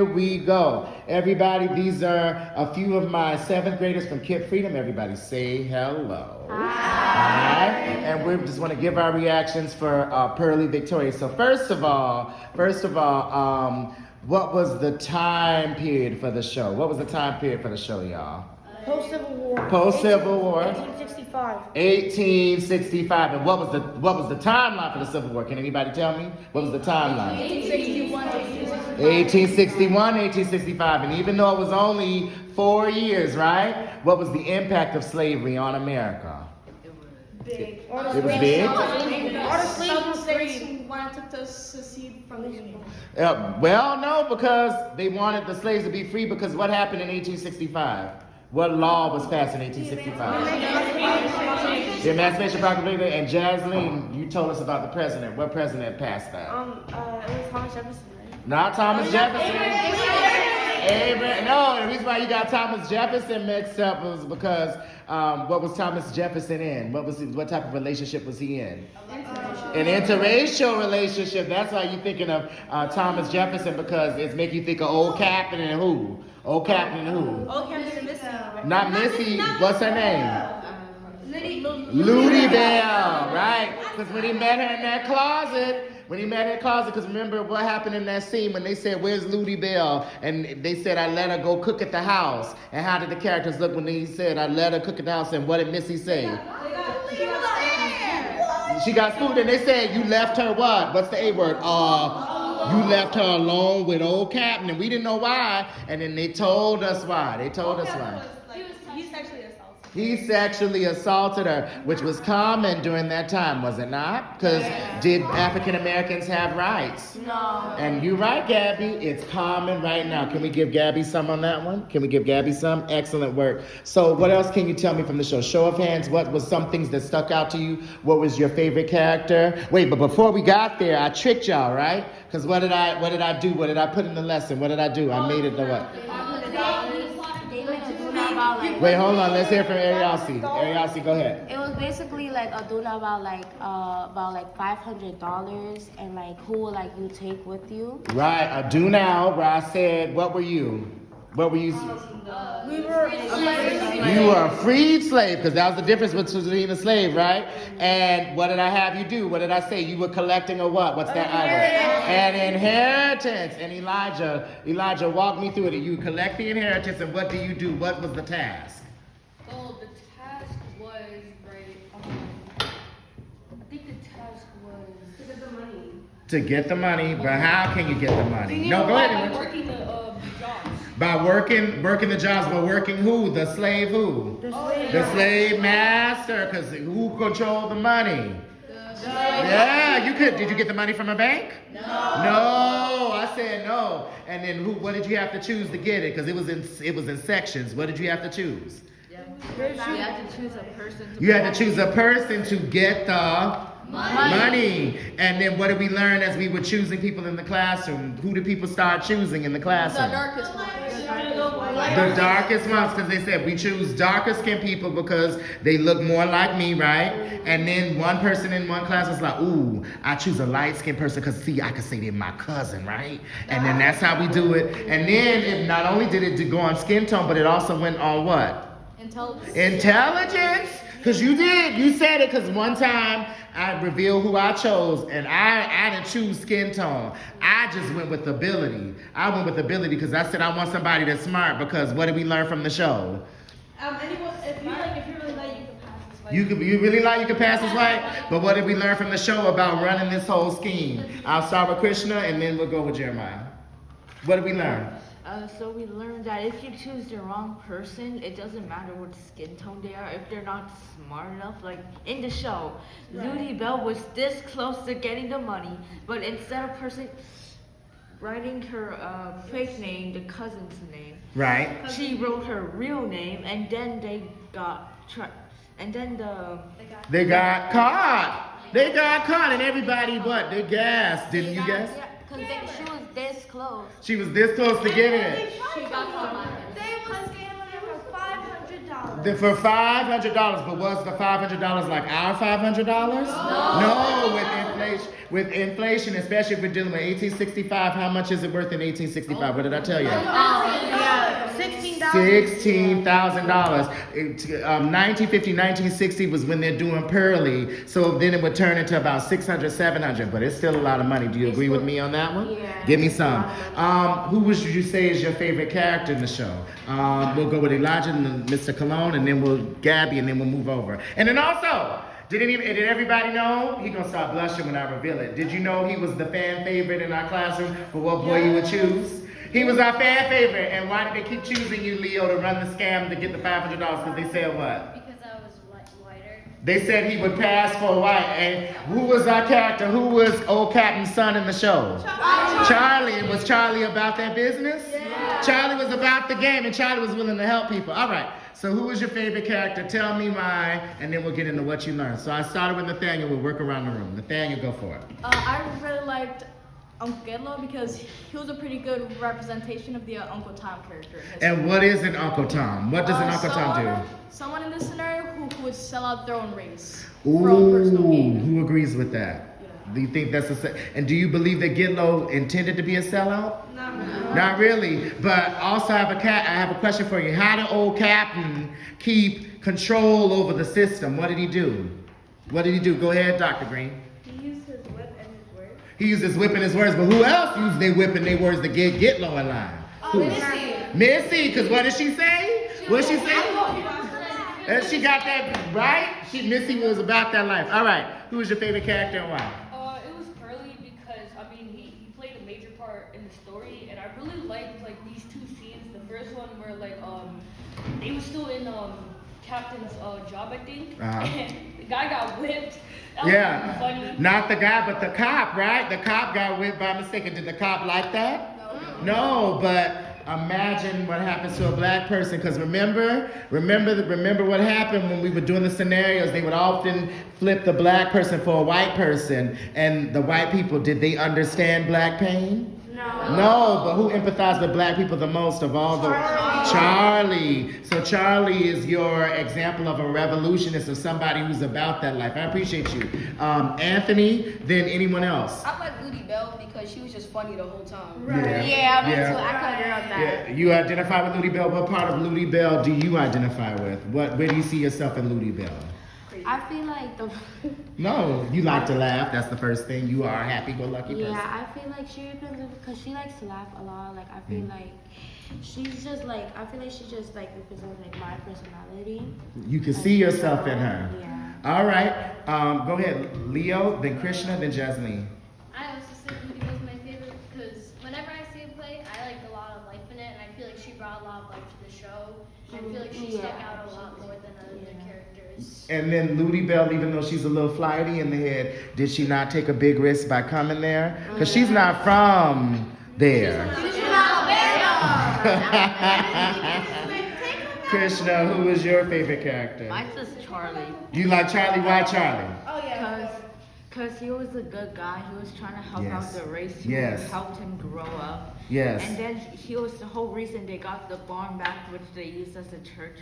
Here we go. Everybody, these are a few of my 7th graders from Kip Freedom. Everybody say hello. Hi. And we just want to give our reactions for Purlie Victorious. So first of all, what was the time period for the show? What was the time period for the show, y'all? Post-Civil War. Post-Civil War. 1865. 1865. And what was the timeline for the Civil War? Can anybody tell me? What was the timeline? 1861, 1865. And even though it was only 4 years, right? What was the impact of slavery on America? Big. It was big? All the slaves were states free. wanted to secede from the Union. Well, no, because they wanted the slaves to be free because what happened in 1865? What law was passed in 1865? The Emancipation Proclamation. And Jasleen, you told us about the president. What president passed that? It was Thomas Jefferson, right? Not Thomas Jefferson. Abraham. No, the reason why you got Thomas Jefferson mixed up was because what was Thomas Jefferson in? What type of relationship was he in? An interracial relationship. That's why you're thinking of Thomas Jefferson, because it's making you think of Old Captain and who? Old Captain and who? Old Captain and Missy. Not Missy. What's her name? Ludi Bell, right? Because when he met her in that closet, because remember what happened in that scene when they said, "Where's Ludi Bell?" And they said, "I let her go cook at the house." And how did the characters look when they said, "I let her cook at the house"? And what did Missy say? She got food, and they said, "You left her what? What's the A word? You left her alone with Old Captain." And we didn't know why. And then they told us why. He sexually assaulted her, which was common during that time, was it not? Because did African Americans have rights? No. And you're right, Gabby. It's common right now. Can we give Gabby some on that one? Can we give Gabby some? Excellent work. So what else can you tell me from the show? Show of hands, what was some things that stuck out to you? What was your favorite character? Wait, but before we got there, I tricked y'all, right? Because what did I do? What did I put in the lesson? What did I do? I made it the what? Wait, hold on. Let's hear from Ariasi. Ariasi, go ahead. It was basically like a doula about $500 and like who like you take with you. Right, a do now where I said, what were you? What were you? We were You were a freed slave, because that was the difference between a slave, right? And what did I have you do? What did I say? You were collecting a what? What's that? An inheritance. And Elijah, walk me through it. You collect the inheritance, and what do you do? What was the task? Well, the task was, I think the task was to get the money. To get the money, but how can you get the money? No, go ahead. By working the jobs. By working the jobs, but working who? The slave who? The slave master, because who controlled the money? Yeah, you could. Did you get the money from a bank? No, I said no. And then what did you have to choose to get it? Because it was in sections. What did you have to choose? You had to choose a person. You had to choose a person to get the money. And then what did we learn as we were choosing people in the classroom? Who did people start choosing in the classroom? The darkest one. The darkest ones, because they said we choose darker skinned people because they look more like me, right? And then one person in one class was like, ooh, I choose a light skinned person because see, I can say they're my cousin, right? And then that's how we do it. And then it not only did it go on skin tone, but it also went on what? Intelligence. Because you said it, because one time I revealed who I chose, and I didn't choose skin tone. I just went with ability. I went with ability because I said I want somebody that's smart, because what did we learn from the show? Anyone, if you really like, you can pass this way. You really like you can pass as white? But what did we learn from the show about running this whole scheme? I'll start with Krishna, and then we'll go with Jeremiah. What did we learn? So we learned that if you choose the wrong person, it doesn't matter what skin tone they are. If they're not smart enough, like in the show, Ludi Bell was this close to getting the money, but instead of writing her fake name, the cousin's name, right? She wrote her real name, and then they got They got caught. They got caught, and everybody what? They gasped. Didn't you guess? Because she was this close. She was this close to getting it. They was gambling for $500. For $500, but was the $500 like our $500? No, with inflation, especially if we're dealing with 1865. How much is it worth in 1865? What did I tell you? Yeah, $16,000. 1950, 1960 was when they're doing Purlie, so then it would turn into about 600, 700, but it's still a lot of money. Do you agree with me on that one? Yeah. Give me some. Who would you say is your favorite character in the show? We'll go with Elijah and Mr. Cologne, and then we'll Gabby, and then we'll move over. And then also, did everybody know? He gonna start blushing when I reveal it. Did you know he was the fan favorite in our classroom for what boy you would choose? He was our fan favorite, and why did they keep choosing you, Leo, to run the scam to get the $500? Because they said what? Because I was whiter. They said he would pass for white. And who was our character? Who was old Captain's son in the show? Charlie. Was Charlie about that business? Yeah. Charlie was about the game, and Charlie was willing to help people. All right. So who was your favorite character? Tell me why, and then we'll get into what you learned. So I started with Nathaniel. We'll work around the room. Nathaniel, go for it. I really liked Uncle Gedlo because he was a pretty good representation of the Uncle Tom character. In history. And what is an Uncle Tom? What does an Uncle Tom do? Someone in this scenario who would sell out their own race Ooh, for own personal gain. who agrees with that? Yeah. Do you think that's and do you believe that Gitlow intended to be a sellout? Not really. But also I have a question for you. How did old Captain keep control over the system? What did he do? What did he do? Go ahead, Dr. Green. He used his whip and his words. He used his whip and his words, but who else used their whip and their words to get Gitlow in line? Who? Missy, because what did she say? What did she say? She got that right? Missy was about that life. All right. Who was your favorite character and why? It was Purlie because he played a major part in the story, and I really liked like these two scenes. The first one where they were still in Captain's job, I think, and the guy got whipped. That was really funny. Not the guy, but the cop, right? The cop got whipped by mistake. And did the cop like that? No, but imagine what happens to a black person. Because remember what happened when we were doing the scenarios. They would often flip the black person for a white person, and the white people, did they understand black pain? No, but who empathized with black people the most of all the Charlie. So Charlie is your example of a revolutionist, of somebody who's about that life. I appreciate you. Anthony, then anyone else? I like Ludi Bell because she was just funny the whole time. Yeah, me too. I could agree on that. Yeah. You identify with Ludi Bell. What part of Ludi Bell do you identify with? Where do you see yourself in Ludi Bell? I feel like No, you like to laugh. That's the first thing. You are a happy-go-lucky person. Yeah, I feel like she represents because she likes to laugh a lot. Like I feel like she's just like represents like my personality. You can see yourself in her. Yeah. All right. Go ahead, Leo, then Krishna, then Jasmine. I also said Ludi was my favorite because whenever I see a play, I liked a lot of life in it, and I feel like she brought a lot of life to the show. And I feel like she stuck out a lot more than other characters. And then Ludi Bell, even though she's a little flighty in the head, did she not take a big risk by coming there? Because she's not from there. Krishna, who is your favorite character? Mine's just Charlie. You like Charlie? Why Charlie? Cause he was a good guy. He was trying to help out the race. He helped him grow up. Yes. And then he was the whole reason they got the barn back, which they used as a church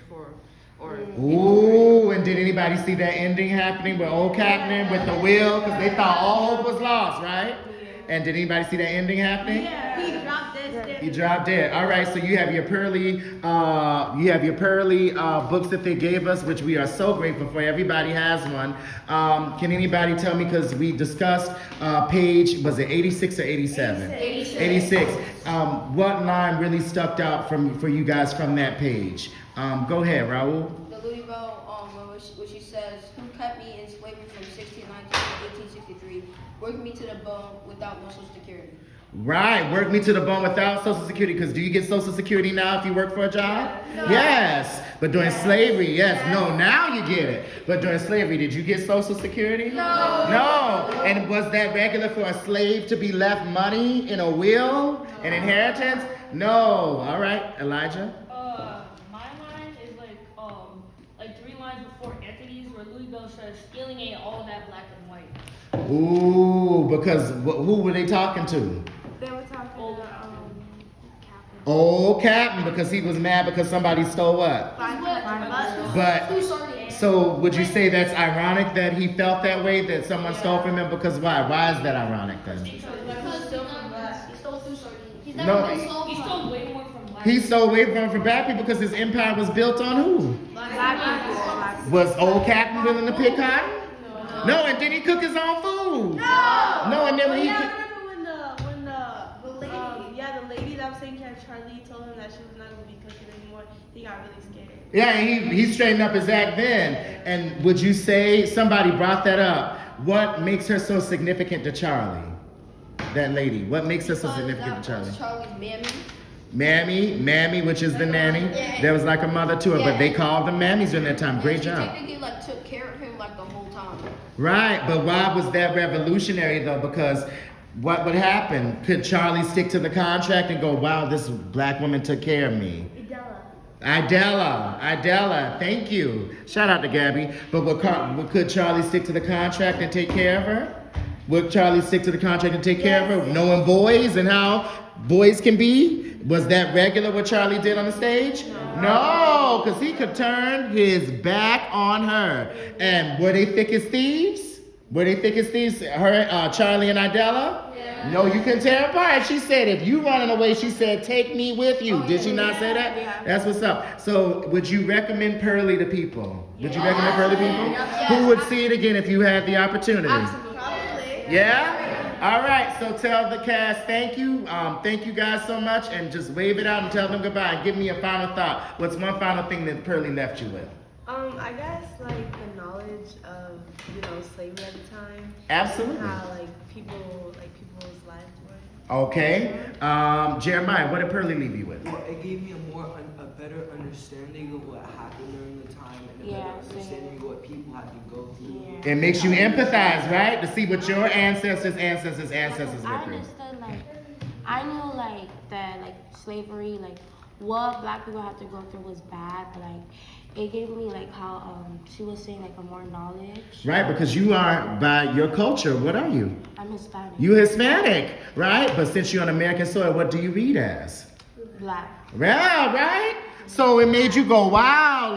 Ooh, and did anybody see that ending happening with old Captain with the wheel? Because they thought all hope was lost, right? And did anybody see that ending happening? Yeah, he dropped dead. He dropped dead. All right, so you have your Purlie books that they gave us, which we are so grateful for. Everybody has one. Can anybody tell me, because we discussed page, was it 86 or 87? 86. What line really stuck out for you guys from that page? Go ahead, Raul. The Ludi Bell, where she says, "Who kept me in slavery from 1619 to 1863, worked me to the bone without no social security." Right, work me to the bone without Social Security. Because do you get Social Security now if you work for a job? No. Yes, but during slavery, yes. No, now you get it. But during slavery, did you get Social Security? No. And was that regular for a slave to be left money in a will, an inheritance? No. All right, Elijah. My line is like 3 lines before Anthony's, where Louis Bell says, "Stealing ain't all that black and white." Ooh, because who were they talking to? They were talking to Captain. Old Captain, because he was mad because somebody stole what? $500. But so would you say that's ironic that he felt that way, that someone stole from him? Because why? Why is that ironic then? Because he stole two sardines. He's No, never been He sold stole from. way more from black. He stole away from black people because his empire was built on who? Black people. Was old Captain willing to pick cotton? No, and did he cook his own food? No, and then when he I remember when the lady that was taking care of Charlie told him that she was not going to be cooking anymore. He got really scared. yeah, and he straightened up his act then. And would you say somebody brought that up? What makes her so significant to Charlie? That lady. What makes her so significant to Charlie? Charlie's mammy. Mammy, which is the nanny. There was like a mother to her, but they called them mammies during that time. Great She job. technically like took care of him like the whole time. Right, but why was that revolutionary though? Because what would happen? Could Charlie stick to the contract and go, wow, this black woman took care of me? Idella, thank you. Shout out to Gabby. But could Charlie stick to the contract and take care of her? Would Charlie stick to the contract and take care of her? Knowing boys and how boys can be? Was that regular what Charlie did on the stage? No, because he could turn his back on her. And were they thick as thieves? Her, Charlie and Idella? Yeah. No, you can tear apart. She said, if you running away, she said, take me with you. Did she not say that? Yeah. That's what's up. So would you recommend Purlie to people? Would you recommend Purlie to people? Yes. Who would see it again if you had the opportunity? Probably. Yeah? All right, so tell the cast thank you. Thank you guys so much, and just wave it out and tell them goodbye. And give me a final thought. What's one final thing that Purlie left you with? I guess like the knowledge of slavery at the time. Absolutely. And how people's lives were. Okay. Jeremiah, what did Purlie leave you with? Well, it gave me a better understanding of what happened during the time and a better understanding of what people had to go through. Yeah. It makes you empathize, right? To see what your ancestors I went through. understood, I knew, that, slavery, what black people had to go through was bad, but, it gave me, how, she was saying, a more knowledge. Right, because you are, by your culture, what are you? I'm Hispanic. You Hispanic, right? But since you're on American soil, what do you read as? Black. Yeah, right? So it made you go, wow,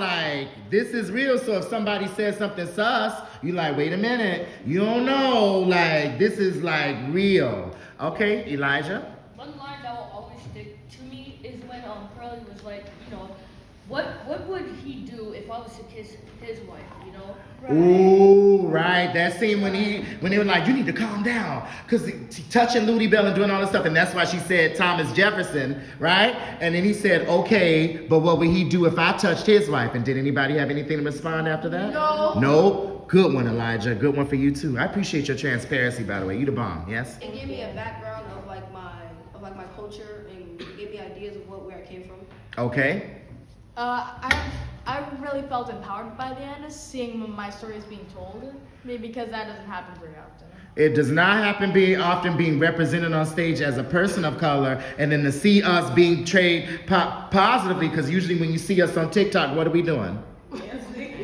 this is real. So if somebody says something sus, you wait a minute. You don't know, this is, real. Okay, Elijah? One line that will always stick to me is when Purlie was like, what would he do if I was to kiss his wife, Ooh, right. That scene when they were like, you need to calm down. Because touching Ludi Bell and doing all this stuff. And that's why she said Thomas Jefferson, right? And then he said, okay, but what would he do if I touched his wife? And did anybody have anything to respond after that? No. Nope. Good one, Elijah. Good one for you, too. I appreciate your transparency, by the way. You the bomb, yes? It gave me a background of my culture and gave me ideas of where I came from. Okay. I really felt empowered by the end, seeing my stories being told, because that doesn't happen very often. It does not happen often being represented on stage as a person of color, and then to see us being portrayed positively, because usually when you see us on TikTok, what are we doing?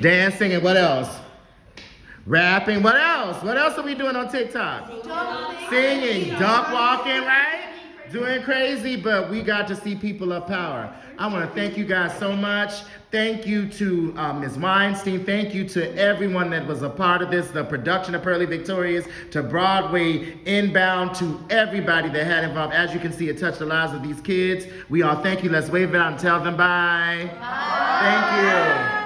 Dancing, and what else? Rapping, what else? What else are we doing on TikTok? Singing, duck walking, right? Doing crazy, but we got to see people of power. I want to thank you guys so much. Thank you to Ms. Weinstein. Thank you to everyone that was a part of this, the production of Purlie Victorious, to Broadway, Inbound, to everybody that had involved. As you can see, it touched the lives of these kids. We all thank you. Let's wave it out and tell them bye. Bye. Thank you.